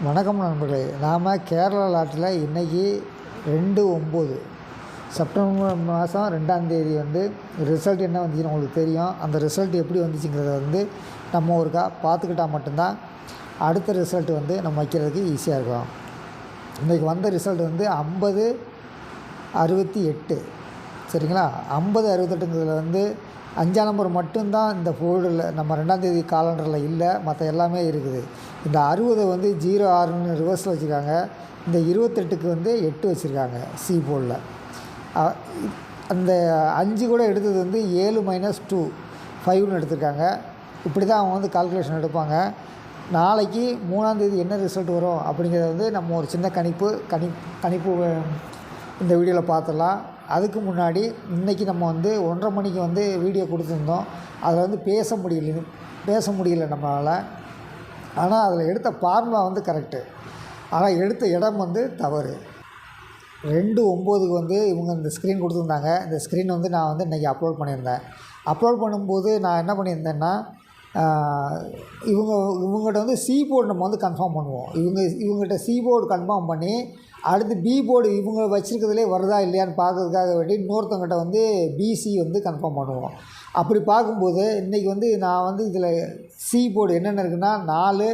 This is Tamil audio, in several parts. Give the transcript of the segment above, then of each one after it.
வணக்கம் நண்பர்களே. நாம் கேரளா லாட்டில் இன்றைக்கி 2/9 செப்டம்பர் மாதம் 2ஆம் தேதி ரிசல்ட் என்ன வந்துச்சுன்னு உங்களுக்கு தெரியும். அந்த ரிசல்ட் எப்படி வந்துச்சுங்கிறத நம்ம ஒருக்கா பார்த்துக்கிட்டால் மட்டும்தான் அடுத்த ரிசல்ட் நம்ம வைக்கிறதுக்கு ஈஸியாக இருக்கும். இன்றைக்கி வந்த ரிசல்ட் 50/68. சரிங்களா? 50/68ங்கிறதுல 5ஆம் நம்பர் மட்டும்தான் இந்த ஃபோல்டில் நம்ம 2ஆம் தேதி காலண்டரில் இல்லை, மற்ற எல்லாமே இருக்குது. இந்த 60 06ன்னு ரிவர்ஸில் வச்சுருக்காங்க. இந்த 28க்கு 8 வச்சுருக்காங்க சி போர்டில். அந்த 5 கூட எடுத்தது 7 - 2 5ன்னு எடுத்திருக்காங்க. இப்படி தான் அவங்க கால்குலேஷன் எடுப்பாங்க. நாளைக்கு 3ஆம் தேதி என்ன ரிசல்ட் வரும் அப்படிங்கிறத நம்ம ஒரு சின்ன கணிப்பு இந்த வீடியோவில் பார்த்துடலாம். அதுக்கு முன்னாடி இன்றைக்கி நம்ம 1:30 மணிக்கு வீடியோ கொடுத்துருந்தோம். அதில் பேச முடியல நம்மளால். ஆனால் அதில் எடுத்த ஃபார்முலா கரெக்டு, ஆனால் எடுத்த இடம் தவறு. 2/9க்கு இவங்க இந்த ஸ்க்ரீன் கொடுத்துருந்தாங்க. இந்த ஸ்க்ரீன் நான் இன்றைக்கி அப்லோட் பண்ணியிருந்தேன். அப்லோட் பண்ணும்போது நான் என்ன பண்ணியிருந்தேன்னா, இவங்ககிட்ட சி போர்டு நம்ம கன்ஃபார்ம் பண்ணுவோம். இவங்ககிட்ட சி போர்டு கன்ஃபார்ம் பண்ணி அடுத்து பி போர்டு இவங்க வச்சுருக்கிறதுலே வருதா இல்லையான்னு பார்க்கறதுக்காக வேண்டி இன்னொருத்தவங்கிட்ட பிசி கன்ஃபார்ம் பண்ணுவோம். அப்படி பார்க்கும்போது இன்றைக்கி நான் இதில் சி போர்டு என்னென்ன இருக்குன்னா 4,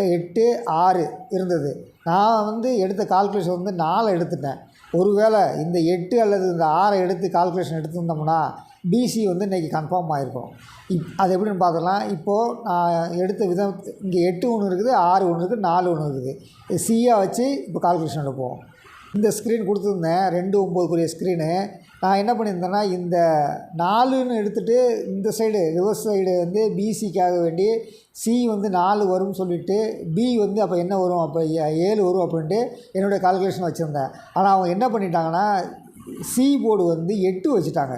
8, 6 இருந்தது. நான் எடுத்த கால்குலேஷன் 4 எடுத்துட்டேன். ஒருவேளை இந்த 8 அல்லது இந்த 6 எடுத்து கால்குலேஷன் எடுத்துருந்தோம்னா பிசி இன்றைக்கி கன்ஃபார்ம் ஆகிருக்கும். அது எப்படின்னு பார்த்துக்கலாம். இப்போது நான் எடுத்த விதம் இங்கே 8 ஒன்று இருக்குது, 6 ஒன்று இருக்குது, 4 ஒன்று இருக்குது. சியாக வச்சு இப்போ கால்குலேஷன் எடுப்போம். இந்த ஸ்க்ரீன் கொடுத்துருந்தேன் 2/9க்குரிய ஸ்க்ரீனு. நான் என்ன பண்ணியிருந்தேன்னா, இந்த 4ன்னு எடுத்துகிட்டு இந்த சைடு ரிவர்ஸ் சைடு பிசிக்காக வேண்டி சி 4 வரும்னு சொல்லிவிட்டு பி அப்போ என்ன வரும், அப்போ 7 வரும் அப்படின்ட்டு என்னுடைய கால்குலேஷன் வச்சுருந்தேன். ஆனால் அவங்க என்ன பண்ணிட்டாங்கன்னா, சி போர்டு 8 வச்சுட்டாங்க.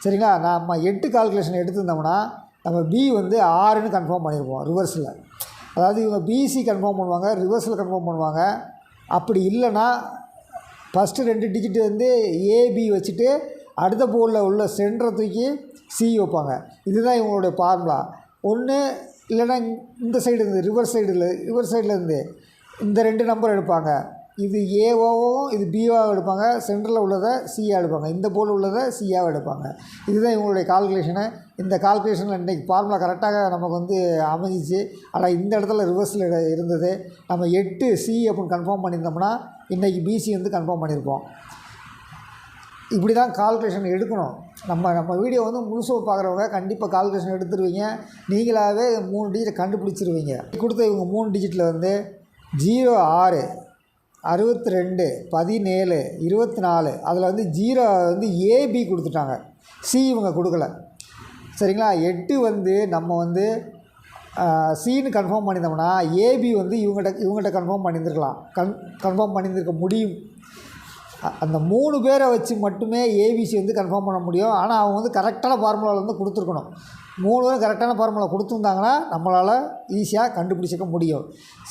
சரிங்களா? நம்ம 8 கால்குலேஷன் எடுத்துருந்தோம்னா நம்ம பி 6ன்னு கன்ஃபார்ம் பண்ணியிருப்போம் ரிவர்ஸில். அதாவது இவங்க பிசி கன்ஃபார்ம் பண்ணுவாங்க, ரிவர்ஸில் கன்ஃபார்ம் பண்ணுவாங்க. அப்படி இல்லைன்னா ஃபஸ்ட்டு 2 டிஜிட்டு ஏபி வச்சுட்டு அடுத்த போர்டில் உள்ள சென்டரை தூக்கி சி வைப்பாங்க. இதுதான் இவங்களுடைய ஃபார்முலா. ஒன்று இல்லைன்னா இந்த சைடு ரிவர்ஸ் சைடில் இந்த 2 நம்பர் எடுப்பாங்க. இது ஏவோவும் இது பிஓவும் எடுப்பாங்க. சென்டரில் உள்ளதை சியாக எடுப்பாங்க. இந்த போல் உள்ளதை சியாக எடுப்பாங்க. இதுதான் இவங்களுடைய கால்குலேஷனு. இந்த கால்குலேஷனில் இன்றைக்கி ஃபார்முலா கரெக்டாக நமக்கு அமைஞ்சிச்சு. ஆனால் இந்த இடத்துல ரிவர்ஸில் இருந்தது. நம்ம 8 சி அப்படின்னு கன்ஃபார்ம் பண்ணியிருந்தோம்னா இன்றைக்கி பிசி கன்ஃபார்ம் பண்ணியிருப்போம். இப்படி தான் கால்குலேஷன் எடுக்கணும். நம்ம வீடியோ முழுசாக பார்க்குறவங்க கண்டிப்பாக கால்குலேஷன் எடுத்துருவீங்க. நீங்களாகவே 3 டிஜிட் கண்டுபிடிச்சிருவீங்க. கொடுத்த இவங்க 3 டிஜிட்டில் 06, 62, 17, 24 அதில் 0 ஏபி கொடுத்துட்டாங்க. சி இவங்க கொடுக்கல. சரிங்களா? 8 நம்ம சின்னு கன்ஃபார்ம் பண்ணியிருந்தோம்னா ஏபி இவங்ககிட்ட கன்ஃபார்ம் பண்ணியிருந்துருக்கலாம், கன்ஃபார்ம் பண்ணியிருக்க முடியும். அந்த 3 பேரை வச்சு மட்டுமே ஏபிசி கன்ஃபார்ம் பண்ண முடியும். ஆனால் அவங்க கரெக்டான ஃபார்முலாவில் கொடுத்துருக்கணும். 3 பேரும் கரெக்டான ஃபார்முலா கொடுத்துருந்தாங்கன்னா நம்மளால் ஈஸியாக கண்டுபிடிச்சிக்க முடியும்.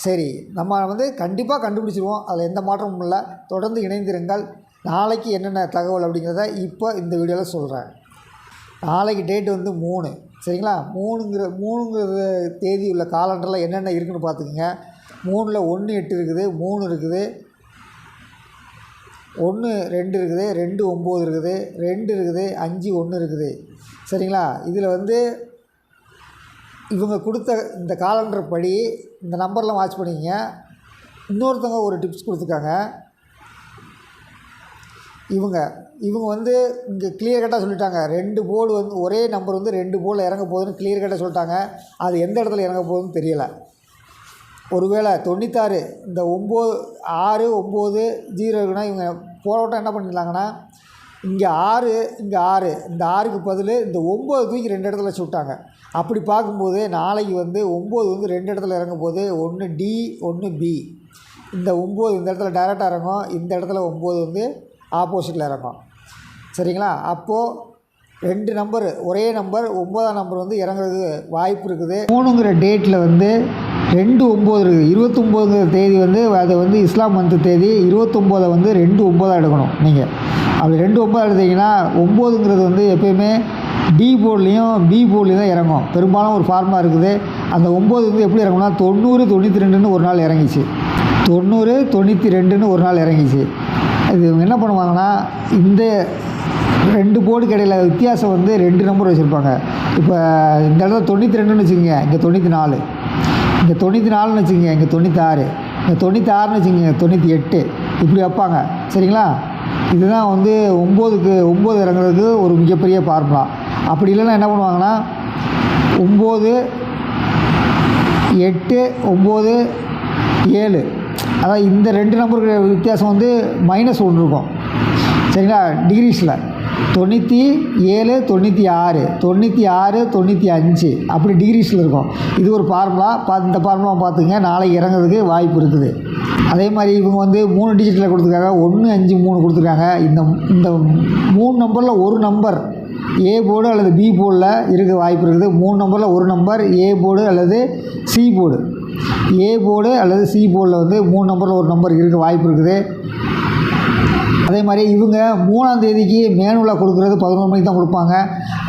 சரி, நம்ம கண்டிப்பாக கண்டுபிடிச்சிருவோம். அதில் எந்த மாற்றமும் இல்லை. தொடர்ந்து இணைந்திருங்கள். நாளைக்கு என்னென்ன தகவல் அப்படிங்கிறத இப்போ இந்த வீடியோவில் சொல்கிறேன். நாளைக்கு டேட்டு 3. சரிங்களா? 3ங்கிற தேதி உள்ள காலண்டரில் என்னென்ன இருக்குதுன்னு பார்த்துக்குங்க. 3ல் 1 8 இருக்குது, 3 இருக்குது, 1 2 இருக்குது, 2 9 இருக்குது, 2 இருக்குது, 5 1 இருக்குது. சரிங்களா? இதில் இவங்க கொடுத்த இந்த காலண்டர் படி இந்த நம்பர்லாம் வாட்ச் பண்ணிக்கங்க. இன்னொருத்தவங்க ஒரு டிப்ஸ் கொடுத்துருக்காங்க. இவங்க இங்கே கிளியர் கட்டாக சொல்லிட்டாங்க. 2 போர்டு ஒரே நம்பர் 2 போர்டில் இறங்க போகுதுன்னு கிளியர் கட்டாக சொல்லிட்டாங்க. அது எந்த இடத்துல இறங்க போகுதுன்னு தெரியலை. ஒருவேளை 96 இந்த 9 6 9 0 இருக்குன்னா இவங்க போராட்டம் என்ன பண்ணிடலாங்கன்னா, இங்கே 6 இங்கே 6 இந்த 6க்கு பதில் இந்த 9 தூக்கி 2 இடத்துல சுட்டாங்க. அப்படி பார்க்கும்போது நாளைக்கு 9 2 இடத்துல இறங்கும் போது 1 டி 1 பி. இந்த 9 இந்த இடத்துல டைரெக்டாக இறங்கும், இந்த இடத்துல 9 ஆப்போசிட்டில் இறங்கும். சரிங்களா? அப்போது 2 நம்பர் ஒரே நம்பர் 9ஆம் நம்பர் இறங்குறதுக்கு வாய்ப்பு இருக்குது. 3ங்கிற டேட்டில் 2/9 இருக்குது. 29ங்கிற தேதி அது இஸ்லாம் மந்த் தேதி. 29 2/9 எடுக்கணும் நீங்கள். அப்படி 2/9 எடுத்தீங்கன்னா 9ங்கிறது எப்போயுமே டி போர்ட்லேயும் பி போர்ட்லேயும் தான் இறங்கும். பெரும்பாலும் ஒரு ஃபார்முலா இருக்குது. அந்த 9 வந்து எப்படி இறங்கும்னா 90 92ன்னு ஒரு நாள் இறங்கிச்சு, 90 92ன்னு ஒரு நாள் இறங்கிச்சு. இது இவங்க என்ன பண்ணுவாங்கன்னா, இந்த 2 போர்டுக்கு இடையில வித்தியாசம் வந்து 2 நம்பர் வச்சுருப்பாங்க. இப்போ இந்த இடத்துல 92ன்னு வச்சுக்கோங்க, இங்கே 94, இங்கே 94ன்னு வச்சுக்கோங்க, இங்கே 96, இங்கே 96ன்னு வச்சுக்கோங்க, 98, இப்படி வைப்பாங்க. சரிங்களா? இதுதான் வந்து 9க்கு 9 இறங்குறதுக்கு ஒரு மிகப்பெரிய ஃபார்முலா. அப்படி இல்லைன்னா என்ன பண்ணுவாங்கன்னா 9 8 9 7, அதாவது இந்த 2 நம்பருக்கு வித்தியாசம் வந்து -1 இருக்கும். சரிங்களா? டிகிரிஸில் 97 96 96 95 அப்படி டிகிரிஸில் இருக்கும். இது ஒரு ஃபார்முலா. இந்த ஃபார்முலா பார்த்துங்க, நாளைக்கு இறங்குறதுக்கு வாய்ப்பு இருக்குது. அதே மாதிரி இவங்க வந்து 3 டிஜிட்டில் கொடுத்துருக்காங்க, 1 5 3 கொடுத்துருக்காங்க. இந்த 3 நம்பரில் ஒரு நம்பர் ஏ போர்டு அல்லது பி போர்டில் இருக்க வாய்ப்பு இருக்குது. 3 நம்பரில் ஒரு நம்பர் ஏ போர்டு அல்லது சி போர்டு, ஏ போர்டு அல்லது சி போர்டில் வந்து 3 நம்பரில் ஒரு நம்பர் இருக்க வாய்ப்பு இருக்குது. அதே மாதிரி இவங்க 3ஆம் தேதிக்கு மேனுவலாக கொடுக்குறது 11 மணிக்கு தான் கொடுப்பாங்க.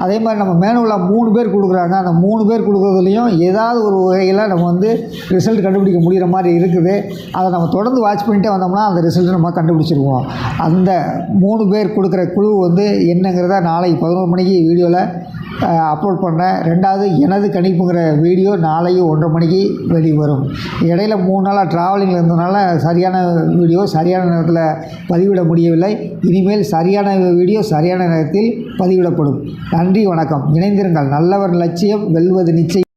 அதே மாதிரி நம்ம மேனுவலாக 3 பேர் கொடுக்குறாங்க. அந்த 3 பேர் கொடுக்குறதுலையும் ஏதாவது ஒரு வகையில் நம்ம வந்து ரிசல்ட் கண்டுபிடிக்க முடிகிற மாதிரி இருக்குது. அதை நம்ம தொடர்ந்து வாட்ச் பண்ணிட்டே வந்தோம்னா அந்த ரிசல்ட்டை நம்ம கண்டுபிடிச்சிருவோம். அந்த 3 பேர் கொடுக்குற குழு வந்து என்னங்கிறத நாளைக்கு 11 மணிக்கு வீடியோவில் அப்லோட் பண்ணுறேன். 2வது எனது கணிப்புங்கிற வீடியோ நாளைக்கு 1:30 மணிக்கு வெளிவரும். இடையில 3 நாளாக ட்ராவலிங்கில் இருந்ததுனால சரியான வீடியோ சரியான நேரத்தில் பதிவிட முடியவில்லை. இனிமேல் சரியான வீடியோ சரியான நேரத்தில் பதிவிடப்படும். நன்றி, வணக்கம். இணைந்திருங்கள். நல்லவர் லட்சியம் வெல்வது நிச்சயம்.